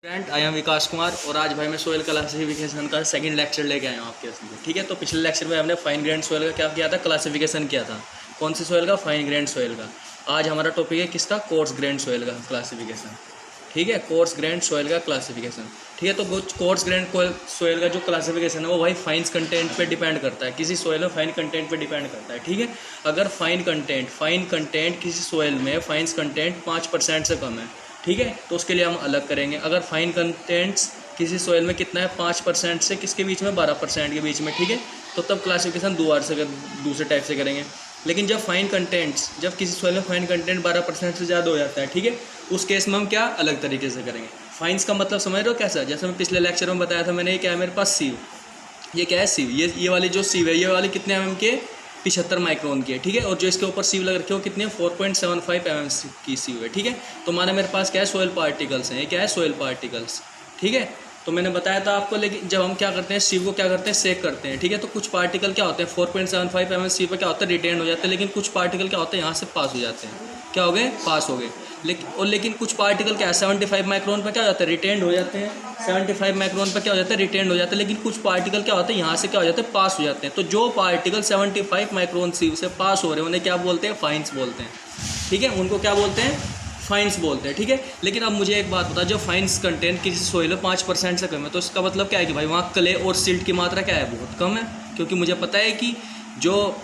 Friend I am विकास कुमार और आज भाई मैं सोयल क्लासिफिकेशन का सेकंड लेक्चर लेके आया हूँ आपके इसमें। ठीक है, तो पिछले लेक्चर में हमने फाइन ग्रेन सोयल का क्या किया था, क्लासिफिकेशन किया था। कौन सी सोयल का? फाइन ग्रेन सोयल का। आज हमारा टॉपिक है किसका? कोर्स ग्रेन सोयल का क्लासिफिकेशन। ठीक है, कोर्स ग्रेन सोयल का क्लासिफिकेशन। ठीक है, तो कोर्स ग्रेन सोयल का जो क्लासिफिकेशन है वो भाई फाइन्स कंटेंट पे डिपेंड करता है। किसी सोयल में फाइन कंटेंट पे डिपेंड करता है। ठीक है, अगर फाइन कंटेंट किसी सोयल में फाइन्स कंटेंट 5% से कम है, ठीक है, तो उसके लिए हम अलग करेंगे। अगर फाइन कंटेंट्स किसी सोयल में कितना है, 5% से किसके बीच में, 12% के बीच में, ठीक है, तो तब क्लासिफिकेशन दूसरे टाइप से करेंगे। लेकिन जब किसी सोयल में फाइन कंटेंट 12% से ज़्यादा हो जाता है, ठीक है, उस केस में हम क्या अलग तरीके से करेंगे। फाइन्स का मतलब समझ रहे हो कैसा? जैसे मैं पिछले लेक्चर में बताया था मैंने, ये क्या है मेरे पास सीव, ये क्या है सीव, ये वाली जो सीव है, ये वाली कितने mm के, 75 माइक्रोन की है। ठीक है, और जो इसके ऊपर सीव लग रखे हो कितने, 4.75 mm की सीव है। ठीक है, तो माना मेरे पास क्या है, सोयल पार्टिकल्स हैं। ये क्या है, सोयल पार्टिकल्स। ठीक है, तो मैंने बताया था आपको। लेकिन जब हम क्या करते हैं, सीव को क्या करते हैं, सेक करते हैं। ठीक है, तो कुछ पार्टिकल क्या होते हैं, 4.75 mm सीव पर क्या होता है, रिटेन हो जाते हैं। लेकिन कुछ पार्टिकल क्या होते हैं, यहाँ से पास हो जाते हैं। क्या हो गए, पास हो गए। लेकिन कुछ पार्टिकल क्या है, 75 माइक्रोन पर क्या हो जाता है, रिटेन हो जाते हैं। 75 माइक्रोन पर क्या हो जाता है, रिटेन हो जाता है। लेकिन कुछ पार्टिकल क्या होते हैं, यहाँ से क्या हो जाते हैं, पास हो जाते हैं। तो जो पार्टिकल 75 माइक्रोन सीव से पास हो रहे हैं उन्हें क्या बोलते हैं, फाइन्स बोलते हैं। ठीक है, उनको क्या बोलते हैं, फाइन्स बोलते हैं। ठीक है, लेकिन अब मुझे एक बात बता, जो फाइन्स कंटेंट किसी सोइल में 5% से कम है, तो इसका मतलब क्या है कि भाई वहाँ क्ले और सिल्ट की मात्रा क्या है, बहुत कम है। क्योंकि मुझे पता है कि जो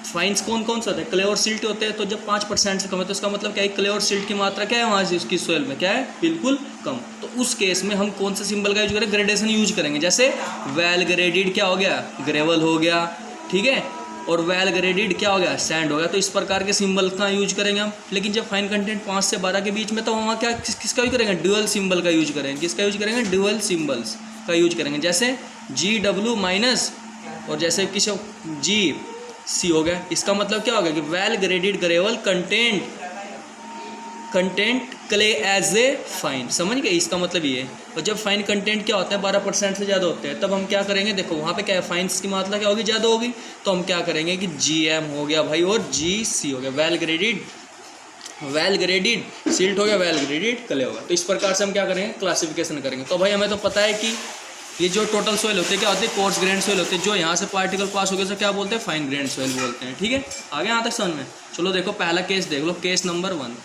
फाइन्स कौन से होते हैं, क्ले और सिल्ट होते हैं। तो जब 5% से कम है तो इसका मतलब क्या है, क्ले और सिल्ट की मात्रा क्या है वहाँ से उसकी सोइल में, क्या है, बिल्कुल कम। तो उस केस में हम कौन से सिंबल का यूज करें, ग्रेडेशन यूज करेंगे। जैसे वेल ग्रेडेड क्या हो गया, ग्रेवल हो गया। ठीक है, और वेल ग्रेडेड क्या हो गया, सैंड हो गया। तो इस प्रकार के सिंबल का यूज करेंगे हम। लेकिन जब फाइन कंटेंट 5 से 12 के बीच में, तो वहाँ क्या किसका यूज करेंगे, ड्यूअल सिंबल का यूज करेंगे। किसका यूज करेंगे, ड्यूअल सिंबल्स का यूज करेंगे। जैसे GW माइनस और जैसे किसी GC हो गया। इसका मतलब क्या हो गया कि well graded gravel content clay as a fine. समझ गए, इसका मतलब ये है। और जब फाइन कंटेंट क्या होता है, 12% से ज़्यादा होते हैं, तब हम क्या करेंगे, देखो वहाँ पे क्या है, फाइन्स की मात्रा क्या होगी, ज़्यादा होगी। तो हम क्या करेंगे कि GM हो गया भाई और GC हो गया, वेल ग्रेडेड सिल्ट हो गया, वेल ग्रेडेड क्ले होगा। तो इस प्रकार से हम क्या करेंगे, क्लासिफिकेशन करेंगे। तो भाई हमें तो पता है कि ये जो टोटल सोइल होते हैं क्या होते हैं, कोर्स ग्रेन सोइल होते हैं। जो यहाँ से पार्टिकल पास हो गए तो क्या बोलते हैं, फाइन ग्रेन सोइल बोलते हैं। ठीक है, आगे यहाँ तक समझ में। चलो देखो पहला केस देख लो, केस नंबर 1।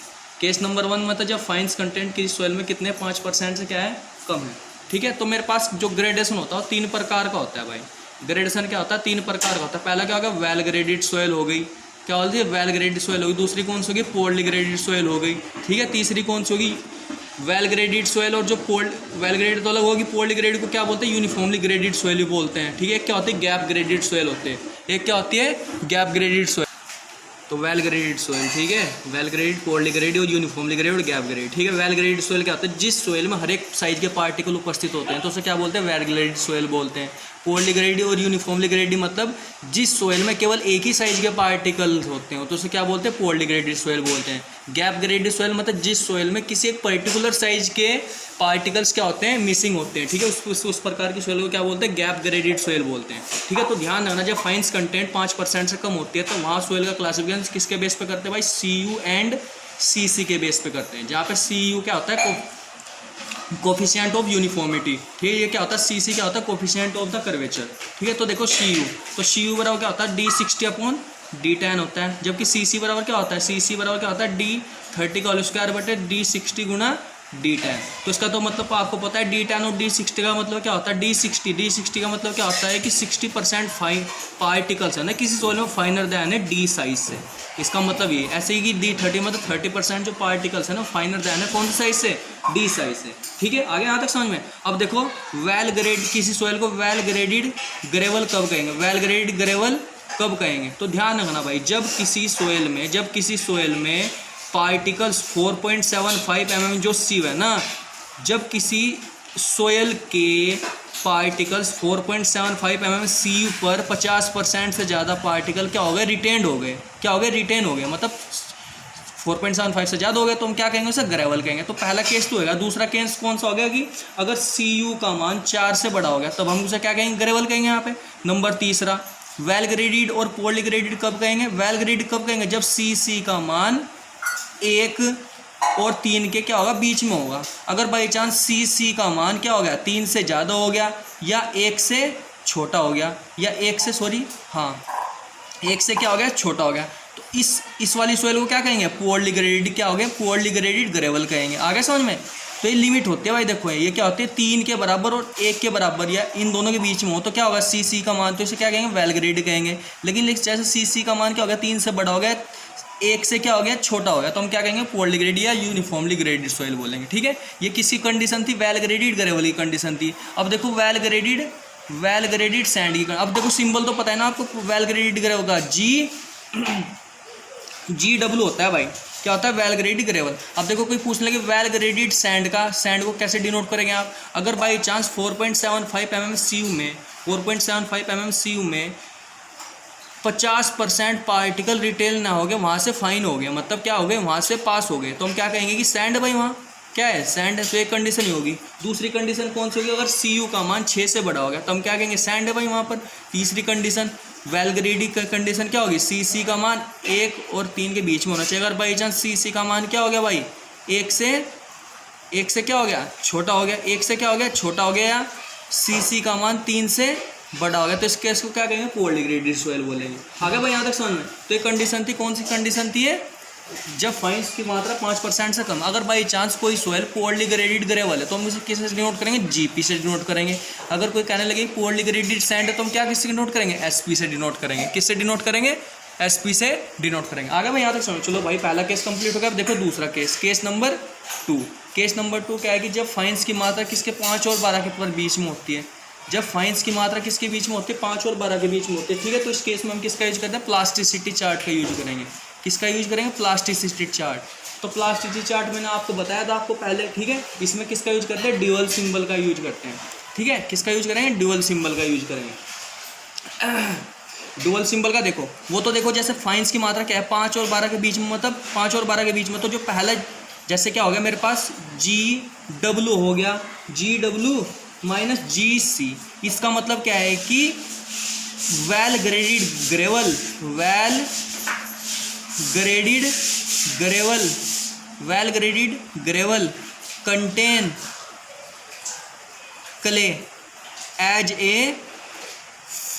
केस नंबर 1 मतलब जब फाइन्स कंटेंट की सोइल में कितने, 5% से क्या है, कम है। ठीक है, तो मेरे पास जो ग्रेडेशन होता है वो 3 प्रकार का होता है भाई। ग्रेडेशन क्या होता है, 3 प्रकार का होता है। पहला क्या होगा, वेल ग्रेडेड सोइल हो गई। क्या बोलती है, वेल ग्रेडेड सोइल होगी। दूसरी कौन सी होगी, पोरली ग्रेडेड सोइल हो गई। ठीक है, तीसरी कौन सी होगी, वेल ग्रेडेड सोइल। और जो वेल ग्रेडेड तो अलग होगी, पोरली ग्रेडेड को क्या बोलते हैं, यूनिफॉर्मली ग्रेडेड सोइल भी बोलते हैं। ठीक है, क्या होती है, गैप ग्रेडेड सोइल होते हैं। एक क्या होती है, गैप ग्रेडेड सोइल। तो वेल ग्रेडेड सोइल, ठीक है, वेल ग्रेडेड, पोरली ग्रेडेड और यूनिफॉर्मली ग्रेडेड और गैप ग्रेडेड। ठीक है, वेल ग्रेडेड सोइल क्या होता है, जिस सोइल में हर एक साइज के पार्टिकल उपस्थित होते हैं तो उसे क्या बोलते हैं, वेल ग्रेडेड सोइल बोलते हैं। पोरली ग्रेडेड और यूनिफॉर्मली ग्रेडेड मतलब जिस सोइल में केवल एक ही साइज के पार्टिकल होते हैं तो उसे क्या बोलते हैं, पोरली ग्रेडेड सोइल बोलते हैं। गैप ग्रेडेड सोइल मतलब जिस सोइल में किसी एक पर्टिकुलर साइज के पार्टिकल्स क्या होते हैं, मिसिंग होते हैं। ठीक है, उस प्रकार की सोइल को क्या बोलते हैं, गैप ग्रेडेड सोइल बोलते हैं। ठीक है, तो ध्यान रखना, जब फाइन्स कंटेंट 5% से कम होती है तो वहाँ सोइल का क्लासिफिकेशन किसके बेस पे करते हैं भाई, CU एंड CC के बेस पे करते हैं। जहाँ पे CU क्या होता है, कोफिशिएंट ऑफ यूनिफॉर्मिटी। ठीक है, ये क्या होता है, CC क्या होता है, कोफिशिएंट ऑफ द कर्वेचर। ठीक है, तो देखो CU, तो CU बराबर क्या होता है, D60/D10 होता है। जबकि CC बराबर क्या होता है, CC बराबर क्या होता है, D30 का होल स्क्वायर बटे D60 गुना D10। तो इसका तो मतलब आपको पता है D10 और D60 का मतलब क्या होता है, D60 का मतलब क्या होता है कि 60% फाइन पार्टिकल्स है ना किसी सोइल में फाइनर दैन है D साइज से। इसका मतलब ये ऐसे ही कि D30 मतलब 30% जो पार्टिकल्स है ना फाइनर दैन है कौन से साइज से, D साइज से। ठीक है, आगे यहाँ तक समझ में। अब देखो वेल ग्रेड किसी सोइल को वेल ग्रेडेड ग्रेवल कब कहेंगे, वेल ग्रेडेड ग्रेवल कब कहेंगे, तो ध्यान रखना भाई, जब किसी सोइल में पार्टिकल्स 4.75 mm जो सीव है ना, जब किसी सोयल के पार्टिकल्स 4.75 mm सीव पर 50% से ज़्यादा पार्टिकल क्या हो गए, रिटेन्ड हो गए। क्या हो गए, रिटेन हो गए, मतलब 4.75 से ज़्यादा हो गया तो हम क्या कहेंगे, उसे ग्रेवल कहेंगे। तो पहला केस तो होगा। दूसरा केस कौन सा हो गया कि अगर CU का मान 4 से बड़ा हो गया तब हम उसे क्या कहेंगे, ग्रेवल कहेंगे यहाँ पे। नंबर तीसरा, वेल ग्रेडेड और पोरली ग्रेडेड कब कहेंगे, वेल ग्रेडेड कब कहेंगे, जब CC का मान 1 और 3 के क्या होगा बीच में होगा। अगर बाई चांस सी का मान क्या हो गया 3 से ज़्यादा हो गया या 1 से छोटा हो गया या 1 से 1 से क्या हो गया छोटा हो गया, तो इस वाली सोइल को क्या कहेंगे पुअरली ग्रेडेड, क्या हो गया पुअरली ग्रेडेड ग्रेवल कहेंगे। आगे समझ में। तो ये लिमिट होती है भाई, देखो ये क्या होती है 3 के बराबर और 1 के बराबर या इन दोनों के बीच में हो तो क्या होगा सी का मान, तो इसे क्या कहेंगे वेल ग्रेडेड कहेंगे। लेकिन जैसे सी का मान क्या हो गया 3 से बड़ा हो गया 1 से क्या हो गया छोटा हो गया, तो हम क्या कहेंगे पुअरली ग्रेडेड या यूनिफॉर्मली ग्रेडेड सोइल बोलेंगे। ठीक है, ये किसकी कंडीशन थी वेल ग्रेडेड ग्रेवल की कंडीशन थी। अब देखो वेल ग्रेडेड सैंड की, अब देखो सिंबल तो पता है ना आपको वेल ग्रेडेड ग्रेवल का GW होता है भाई, क्या होता है वेल ग्रेडेड ग्रेवल। अब देखो कोई पूछ ले कि वेल ग्रेडेड सैंड को कैसे डिनोट करेंगे आप, अगर बाई चांस 4.75 mm CU में 50% पार्टिकल रिटेल ना हो गए, वहाँ से फाइन हो गया, मतलब क्या हो गए वहाँ से पास हो गए, तो हम क्या कहेंगे कि सैंड भाई वहाँ क्या है सैंड है। तो एक कंडीशन ही होगी। दूसरी कंडीशन कौन सी होगी, अगर CU का मान 6 से बड़ा हो गया तो हम क्या कहेंगे सैंड है भाई वहाँ पर। तीसरी कंडीशन वेल ग्रेडेड कंडीशन क्या होगी CC का मान 1 और 3 के बीच में होना चाहिए। अगर बाई चांस CC का मान क्या हो गया भाई 1 से क्या हो गया छोटा हो गया, 1 से क्या हो गया छोटा हो गया या CC का मान 3 से बड़ा हो गया, तो इस केस को क्या कहेंगे पुअरली ग्रेडेड सोइल बोलेंगे। आगे भाई यहाँ तक समझ में। तो ये कंडीशन थी, कौन सी कंडीशन थी ये, जब फाइन्स की मात्रा 5% से कम। अगर बाई चांस कोई सोइल पुअरली ग्रेडेड ग्रेवल है तो हम इसे किससे डिनोट करेंगे GP से डिनोट करेंगे। अगर कोई कहने लगे पुअरली ग्रेडेड सैंड है तो हम क्या किससे डिनोट करेंगे SP से डिनोट करेंगे। किससे डिनोट करेंगे SP से डिनोट करेंगे। आगे भाई यहाँ तक समझ। चलो भाई पहला केस कंप्लीट हो गया। अब देखो दूसरा केस नंबर 2। केस नंबर 2 क्या है कि जब फाइन्स की मात्रा किसके 5 और 12 के बीच में होती है, जब फाइन्स की मात्रा किसके बीच में होती है 5 और 12 के बीच में होती है। ठीक है, तो इस केस में हम किसका यूज करते हैं प्लास्टिसिटी चार्ट का यूज करेंगे। किसका यूज करेंगे प्लास्टिसिटी चार्ट। तो प्लास्टिसिटी चार्ट मैंने आपको बताया था आपको पहले। ठीक है, इसमें किसका यूज करते हैं ड्यूअल सिंबल का यूज करते हैं। ठीक है, किसका यूज करेंगे ड्यूअल सिंबल का यूज करेंगे। ड्यूअल सिंबल का देखो वो तो देखो जैसे फाइन्स की मात्रा क्या है 5 और 12 के बीच में, मतलब 5 और 12 के बीच में, तो जो पहला जैसे क्या हो गया मेरे पास GW हो गया, GW माइनस GC। इसका मतलब क्या है कि well graded gravel contain clay as a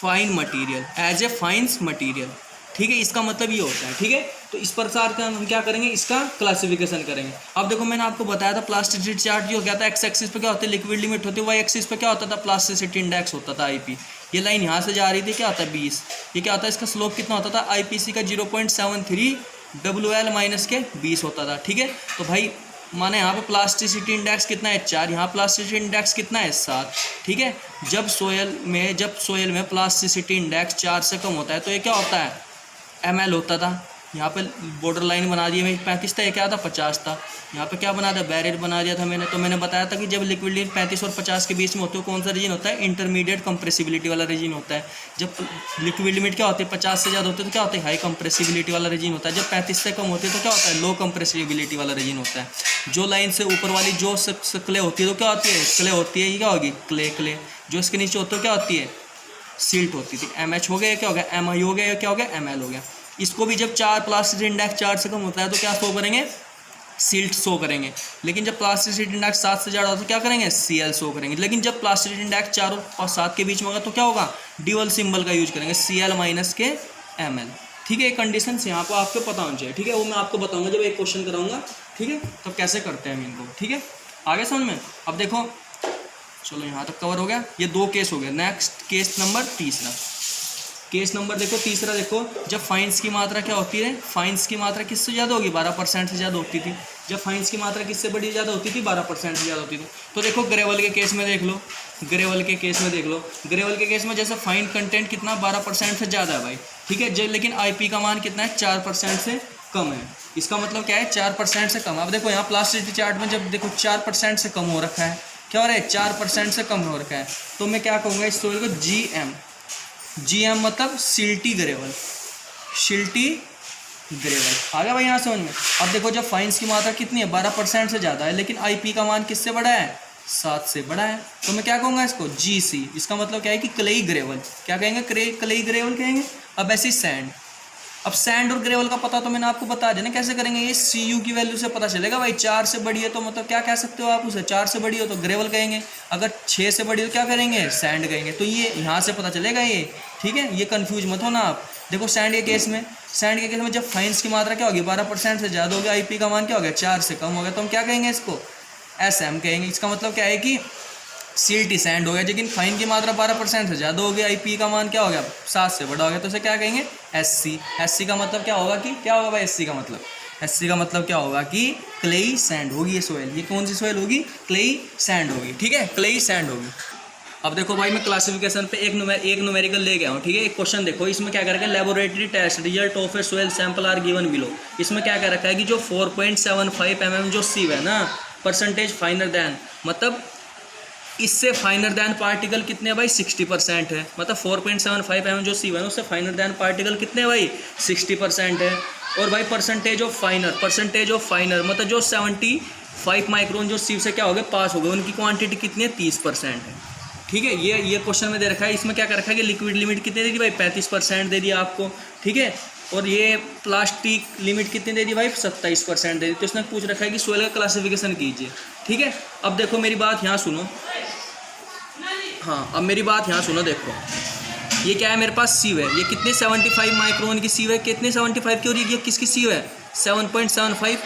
fine material. ठीक है, इसका मतलब ये होता है। ठीक है, तो इस प्रकार का हम क्या करेंगे इसका क्लासिफिकेशन करेंगे। अब देखो मैंने आपको बताया था प्लास्टिसिटी चार्ट जो क्या था एक्स एक्सिस पे क्या होता है लिक्विड लिमिट होती है, वाई एक्सिस पे क्या होता था प्लास्टिसिटी इंडेक्स होता था IP। ये लाइन यहाँ से जा रही थी क्या होता है 20, ये क्या होता है इसका स्लोप कितना होता था IPC का 0.73 WL माइनस के 20 होता था। ठीक है, तो भाई माने यहाँ पे प्लास्टिसिटी इंडेक्स कितना है 4, यहाँ प्लास्टिसिटी इंडेक्स कितना है 7। ठीक है, जब सोयल में प्लास्टिसिटी इंडेक्स 4 से कम होता है तो ये क्या होता है ML होता था। यहाँ पे बॉर्डर लाइन बना दी मैं 35 था, ये क्या था 50 था। यहाँ पे क्या बना दिया बैरियर बना दिया था मैंने। तो मैंने बताया था कि जब लिक्विड लिमिट 35 और 50 के बीच में होते हो कौन सा रीजन होता है इंटरमीडिएट कंप्रेसिबिलिटी वाला रीजन होता है। जब लिक्विड लिमिट क्या होती है 50 से ज़्यादा होती है तो क्या होता है हाई कंप्रेसिबिलिटी वाला रीजन होता है। जब 35 से कम होती है तो क्या होता है लो कंप्रेसिबिलिटी वाला रीजन होता है। जो लाइन से ऊपर वाली जो क्ले होती है तो क्या होती है क्ले होती है, ये क्या होगी क्ले। जो इसके नीचे होती है क्या होती है सिल्ट होती थी। MH हो गया, क्या हो गया MI हो गया, क्या हो गया ML हो गया। इसको भी जब 4 प्लास्टिसिटी इंडेक्स 4 से कम होता है तो क्या शो करेंगे सिल्ट शो करेंगे। लेकिन जब प्लास्टिसिटी इंडेक्स 7 से ज़्यादा होता है तो क्या करेंगे CL शो करेंगे। लेकिन जब प्लास्टिसिटी इंडेक्स 4 और 7 के बीच में होगा तो क्या होगा ड्यूअल सिंबल का यूज करेंगे CL माइनस के ML। ठीक है, कंडीशन यहाँ पर आपको पता होना चाहिए। ठीक है, वो मैं आपको बताऊंगा जब एक क्वेश्चन कराऊंगा। ठीक है, तब कैसे करते हैं हम इनको। ठीक है, आगे समझ में। अब देखो चलो यहाँ तक कवर हो गया, ये 2 केस हो गए। नेक्स्ट केस नंबर देखो तीसरा देखो जब फाइन्स की मात्रा क्या होती है फाइन्स की मात्रा किससे ज़्यादा होगी 12% से ज़्यादा होती थी। जब फाइन्स की मात्रा किससे बड़ी ज़्यादा होती थी 12% से ज़्यादा होती थी। तो देखो ग्रेवल के केस में देख लो, ग्रेवल के केस में जैसे फाइन कंटेंट कितना 12% से ज़्यादा है भाई। ठीक है, जब लेकिन IP का मान कितना है 4% से कम है। इसका मतलब क्या है 4% से कम। अब देखो यहाँ प्लास्टिसिटी चार्ट में जब देखो 4% से कम हो रखा है, क्या हो रहा है 4% से कम हो रखा है, तो मैं क्या कहूँगा इस स्टोरी को GM मतलब सिल्टी ग्रेवल। आगे भाई यहाँ समझ में। अब देखो जब फाइन्स की मात्रा कितनी है 12% से ज़्यादा है लेकिन IP का मान किससे बड़ा है 7 से बड़ा है, तो मैं क्या कहूँगा इसको GC। इसका मतलब क्या है कि क्लेई ग्रेवल, क्या कहेंगे क्लेई ग्रेवल कहेंगे। अब ऐसी सैंड अब सैंड और ग्रेवल का पता तो मैंने आपको बता दिया ना कैसे करेंगे, ये CU की वैल्यू से पता चलेगा भाई। 4 से बड़ी है तो मतलब क्या कह सकते हो आप उसे, 4 से बड़ी हो तो ग्रेवल कहेंगे, अगर 6 से बड़ी हो तो क्या करेंगे, सैंड कहेंगे। तो ये यहाँ से पता चलेगा ये, ठीक है, ये कन्फ्यूज मत हो ना आप। देखो सैंड के केस में जब फाइन्स की मात्रा क्या होगी 12% से ज़्यादा हो गया, IP का मान क्या हो गया 4 से कम हो गया, तो हम क्या कहेंगे इसको SM कहेंगे। इसका मतलब क्या है कि सिल्टी सैंड हो गया, लेकिन फाइन की मात्रा 12% से ज़्यादा हो गया, IP का मान क्या हो गया 7 से बड़ा हो गया, तो उसे क्या कहेंगे SC। SC का मतलब क्या होगा कि क्या होगा भाई, SC का मतलब क्या होगा कि क्लेई सैंड होगी ये सोयल। ये कौन सी सोयल होगी, क्लेई सैंड होगी, ठीक है, क्लेई सैंड होगी। अब देखो भाई मैं क्लासिफिकेशन पे एक न्यूमेरिकल ले गया हूँ, ठीक है। एक क्वेश्चन देखो, इसमें क्या कर रखा है, laboratory test result of a soil sample are given below. इसमें क्या कर रखा है कि जो 4.75 mm जो सीव है ना, परसेंटेज फाइनर दैन, मतलब इससे फाइनर दैन पार्टिकल कितने भाई 60% है। मतलब 4.75 mm जो सीव है ना, उससे फाइनर दैन पार्टिकल कितने भाई 60% है। और भाई परसेंटेज ऑफ फाइनर मतलब जो 75 माइक्रोन जो सीव से क्या हो गए पास हो गए, उनकी क्वांटिटी कितनी है 30% है, ठीक है। ये क्वेश्चन में दे रखा है। इसमें क्या कर रखा है कि लिक्विड लिमिट कितनी दे दी भाई 35% दे दिया आपको, ठीक है। और ये प्लास्टिक लिमिट कितनी दे दी भाई 27% दे दी। तो इसने पूछ रखा है कि सोयल का क्लासिफिकेशन कीजिए, ठीक है। अब देखो मेरी बात यहाँ सुनो, हाँ अब मेरी बात यहाँ सुनो, देखो ये क्या है मेरे पास सीव है, ये कितने 75 माइक्रोन की सीव है, कितने 75 की, और ये किसकी सीव है 7.75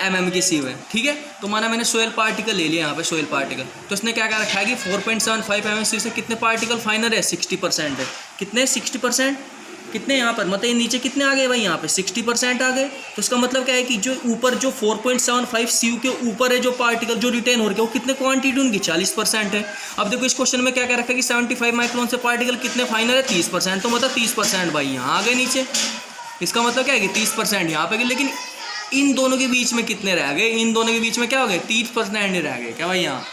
mm की सीव है, ठीक है। तो माना मैंने सोयल पार्टिकल ले लिया यहाँ पे, सोयल पार्टिकल, तो इसने क्या क्या रखा है कि 4.75 mm सीव से कितने पार्टिकल फाइनल है 60% है। कितने 60%, कितने यहाँ पर मतलब ये नीचे कितने आ गए भाई यहाँ पे 60% आ गए। तो इसका मतलब क्या है कि जो ऊपर जो 4.75 CU के ऊपर है जो पार्टिकल जो रिटेन हो रहे हैं वो कितने क्वांटिटी उनकी 40% है। अब देखो इस क्वेश्चन में क्या क्या रखा है कि 75 माइक्रोन से पार्टिकल कितने फाइनल है 30%, तो मतलब 30% भाई यहाँ आ गए नीचे। इसका मतलब क्या है कि 30% यहाँ पे, लेकिन इन दोनों के बीच में कितने रह गए, इन दोनों के बीच में क्या हो गए 30% ही रह गए क्या भाई यहाँ।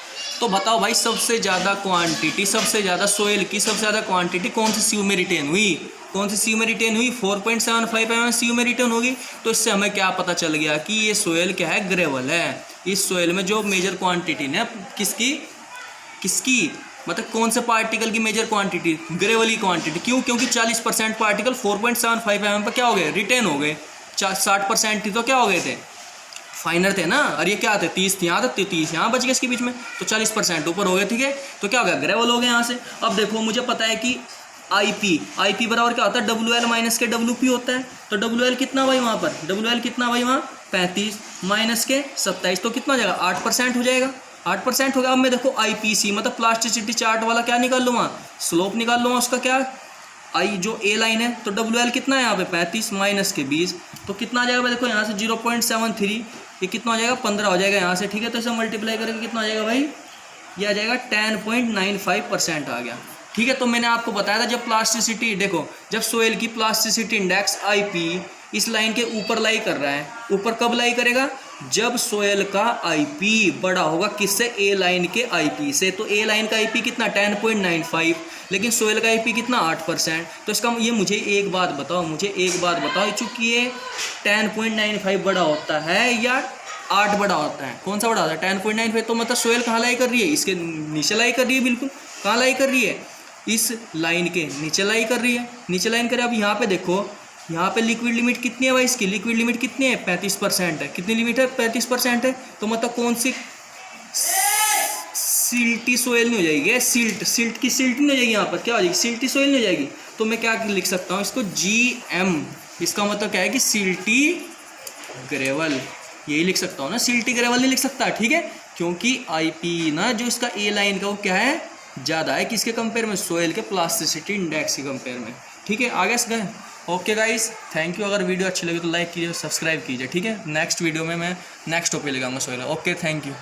तो बताओ भाई सबसे ज़्यादा क्वांटिटी, सबसे ज़्यादा सोयल की सबसे ज़्यादा क्वांटिटी कौन सी सीयू में रिटेन हुई, कौन सी सीयू में रिटेन हुई 4.75 mm सीयू में रिटेन होगी। तो इससे हमें क्या पता चल गया कि ये सोयल क्या है ग्रेवल है। इस सोयल में जो मेजर क्वांटिटी है किसकी मतलब कौन से पार्टिकल की मेजर क्वांटिटी, ग्रेवल की क्वांटिटी। क्यों, क्योंकि 40% पार्टिकल 4.75 mm पर क्या हो गए रिटेन हो गए, 60% तो क्या हो गए थे फाइनर थे ना, और ये क्या थे 30 यहाँ तक 30 यहाँ बच गए इसके बीच में, तो 40% ऊपर हो गए, ठीक है। तो क्या हो गया ग्रेवल हो गए यहाँ से। अब देखो मुझे पता है कि IP बराबर क्या होता है WL माइनस के WP होता है। तो WL कितना भाई वहाँ पर, WL कितना भाई वहाँ 35 माइनस के 27, तो कितना हो जाएगा 8% हो जाएगा, 8% हो गया। अब मैं देखो IPC मतलब प्लास्टिसिटी चार्ट वाला क्या निकाल लूँ वहाँ, स्लोप निकाल लूँ उसका, क्या आई जो A लाइन है। तो WL कितना है यहाँ पे 35 माइनस के 20, तो कितना आ जाएगा भाई देखो यहाँ से 0.73, ये कितना हो जाएगा 15 हो जाएगा यहाँ से, ठीक है। तो इसे मल्टीप्लाई करके कितना आ जाएगा भाई, ये आ जाएगा 10.95% आ गया, ठीक है। तो मैंने आपको बताया था जब प्लास्टिसिटी, देखो जब सोयल की प्लास्टिसिटी इंडेक्स IP इस लाइन के ऊपर लाई कर रहा है, ऊपर कब लाई करेगा जब सोयल का IP बड़ा होगा किससे, A लाइन के IP से। तो A लाइन का IP कितना 10.95, लेकिन सोयल का IP कितना 8%। तो इसका ये मुझे एक बात बताओ चूंकि ये 10.95 बड़ा होता है या 8 बड़ा होता है, कौन सा बड़ा होता है 10.95। तो मतलब सोयल कहाँ लाई कर रही है, इसके नीचे लाई कर रही है, बिल्कुल कहाँ लाई कर रही है इस लाइन के नीचे लाई कर रही है, नीचे लाइन कर रही है। अब यहाँ पे देखो यहाँ पे लिक्विड लिमिट कितनी है भाई, इसकी लिक्विड लिमिट कितनी है 35% है, कितनी लिमिट है 35% है। तो मतलब कौन सी सिल्टी सोयल नहीं हो जाएगी, सिल्ट की सिल्ट नहीं हो जाएगी, यहाँ पर क्या हो जाएगी सिल्टी सोयल नहीं हो जाएगी। तो मैं क्या लिख सकता हूँ इसको GM, इसका मतलब क्या है कि सिल्टी ग्रेवल, यही लिख सकता हूँ ना, सिल्टी ग्रेवल नहीं लिख सकता, ठीक है। क्योंकि IP ना जो इसका A लाइन का वो क्या है ज़्यादा है किसके कंपेयर में, सोयल के प्लास्टिसिटी इंडेक्स के कंपेयर में, ठीक है। आगे गए, ओके गाइस थैंक यू। अगर वीडियो अच्छी लगी तो लाइक कीजिए, सब्सक्राइब कीजिए, ठीक है। नेक्स्ट वीडियो में मैं नेक्स्ट टॉपिक लगाऊंगा सोयल। Okay thank you.